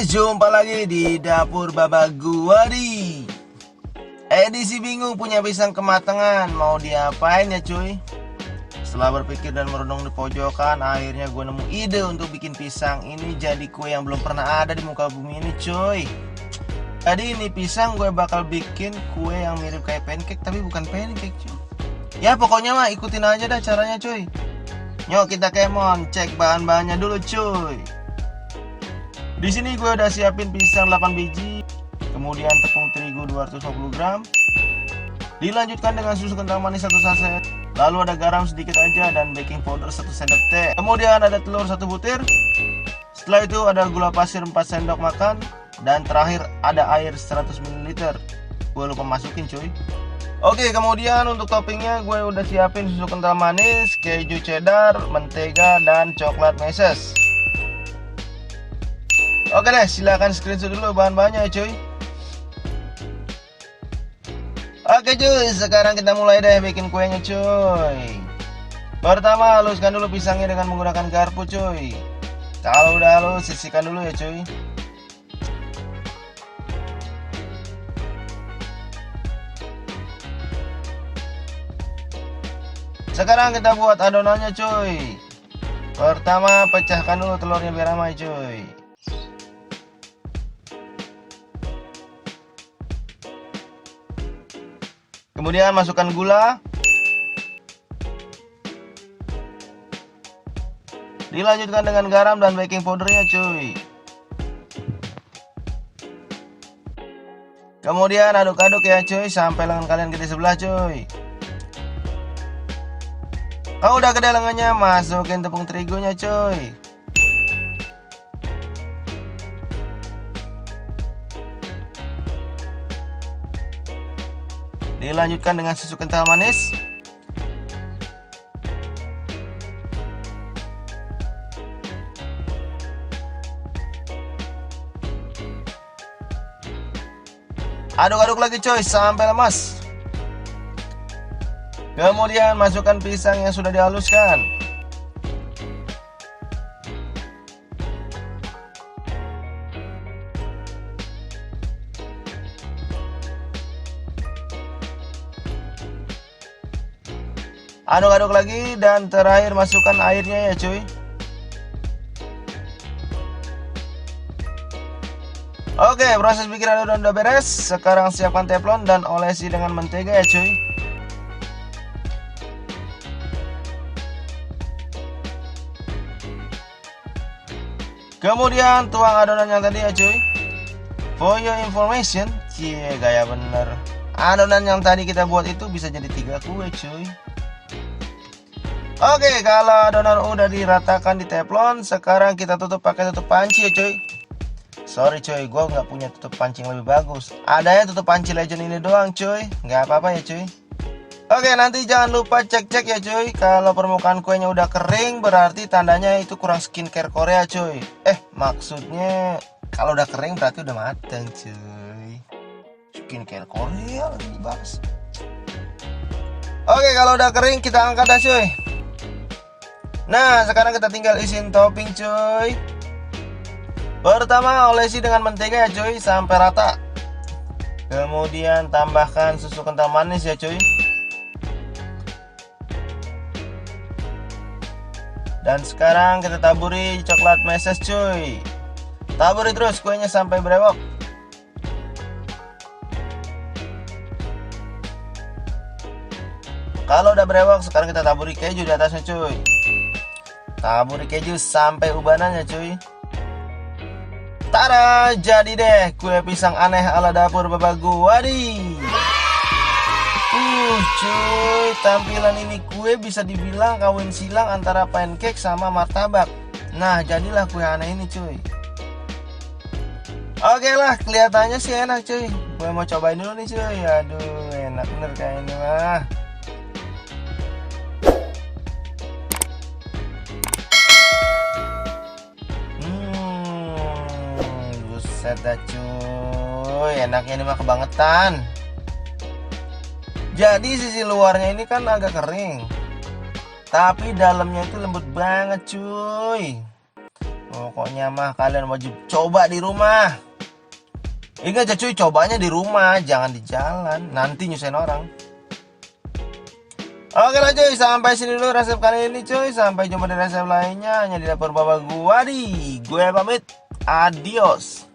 Jumpa lagi di dapur Baba Guwadi. Edisi bingung punya pisang kematangan, mau diapain ya cuy? Setelah berpikir dan merenung di pojokan, akhirnya gue nemu ide untuk bikin pisang ini jadi kue yang belum pernah ada di muka bumi ini cuy. Jadi ini pisang gue bakal bikin kue yang mirip kayak pancake tapi bukan pancake cuy. Ya pokoknya mah ikutin aja dah caranya cuy. Yuk kita kemon, cek bahan-bahannya dulu cuy. Di sini gue udah siapin pisang 8 biji, kemudian tepung terigu 250 gram, dilanjutkan dengan susu kental manis 1 saset, lalu ada garam sedikit aja dan baking powder 1 sendok teh. Kemudian ada telur 1 butir. Setelah itu ada gula pasir 4 sendok makan, dan terakhir ada air 100 ml. Gue lupa masukin cuy. Oke, kemudian untuk toppingnya gue udah siapin susu kental manis, keju cheddar, mentega, dan coklat meses. Oke deh, silahkan screenshot dulu bahan-bahannya ya cuy. Oke cuy, sekarang kita mulai deh bikin kuenya cuy. Pertama, haluskan dulu pisangnya dengan menggunakan garpu cuy. Kalau udah halus, sisihkan dulu ya cuy. Sekarang kita buat adonannya cuy. Pertama, pecahkan dulu telurnya biar ramai cuy. Kemudian masukkan gula, dilanjutkan dengan garam dan baking powdernya cuy. Kemudian aduk-aduk ya cuy sampai lengan kalian gede sebelah cuy. Kalau udah gede lengannya, masukin tepung terigunya cuy. Dilanjutkan dengan susu kental manis. Aduk-aduk lagi coy sampai lemas. Kemudian masukkan pisang yang sudah dihaluskan. Aduk-aduk lagi dan terakhir masukkan airnya ya cuy. Oke, proses bikin adonan udah beres. Sekarang siapkan teflon dan olesi dengan mentega ya cuy. Kemudian tuang adonan yang tadi ya cuy. For your information, cie gaya bener. Adonan yang tadi kita buat itu bisa jadi 3 kue cuy. Oke, kalau adonan udah diratakan di teflon, sekarang kita tutup pakai tutup panci ya cuy. Sorry cuy, gue nggak punya tutup panci yang lebih bagus. Adanya tutup panci legend ini doang cuy. Nggak apa-apa ya cuy. Oke, nanti jangan lupa cek-cek ya cuy. Kalau permukaan kuenya udah kering, berarti tandanya itu kurang skincare Korea cuy. Maksudnya kalau udah kering berarti udah matang cuy. Skincare Korea lagi dibahas. Oke, kalau udah kering kita angkat dah cuy. Nah, sekarang kita tinggal isiin topping cuy. Pertama, olesi dengan mentega ya cuy sampai rata. Kemudian tambahkan susu kental manis ya cuy. Dan sekarang kita taburi coklat meses cuy. Taburi terus kuenya sampai berewok. Kalau udah berewok, sekarang kita taburi keju di atasnya cuy. Taburi keju sampai ubanan ya cuy. Tada, jadi deh kue pisang aneh ala dapur Baba Guwadi. Cuy, tampilan ini kue bisa dibilang kawin silang antara pancake sama martabak. Nah, jadilah kue aneh ini cuy. Oke lah, kelihatannya sih enak cuy. Gue mau cobain dulu nih cuy. Aduh, enak bener kayak ini mah. Buset dah cuy, enaknya ini mah kebangetan. Jadi sisi luarnya ini kan agak kering, tapi dalamnya itu lembut banget cuy. Pokoknya mah kalian wajib coba di rumah. Ingat ya cuy, cobanya di rumah, jangan di jalan, nanti nyusahin orang. Oke lah cuy, sampai sini dulu resep kali ini cuy. Sampai jumpa di resep lainnya hanya di dapur Baba Guwadi. Gue pamit, adios.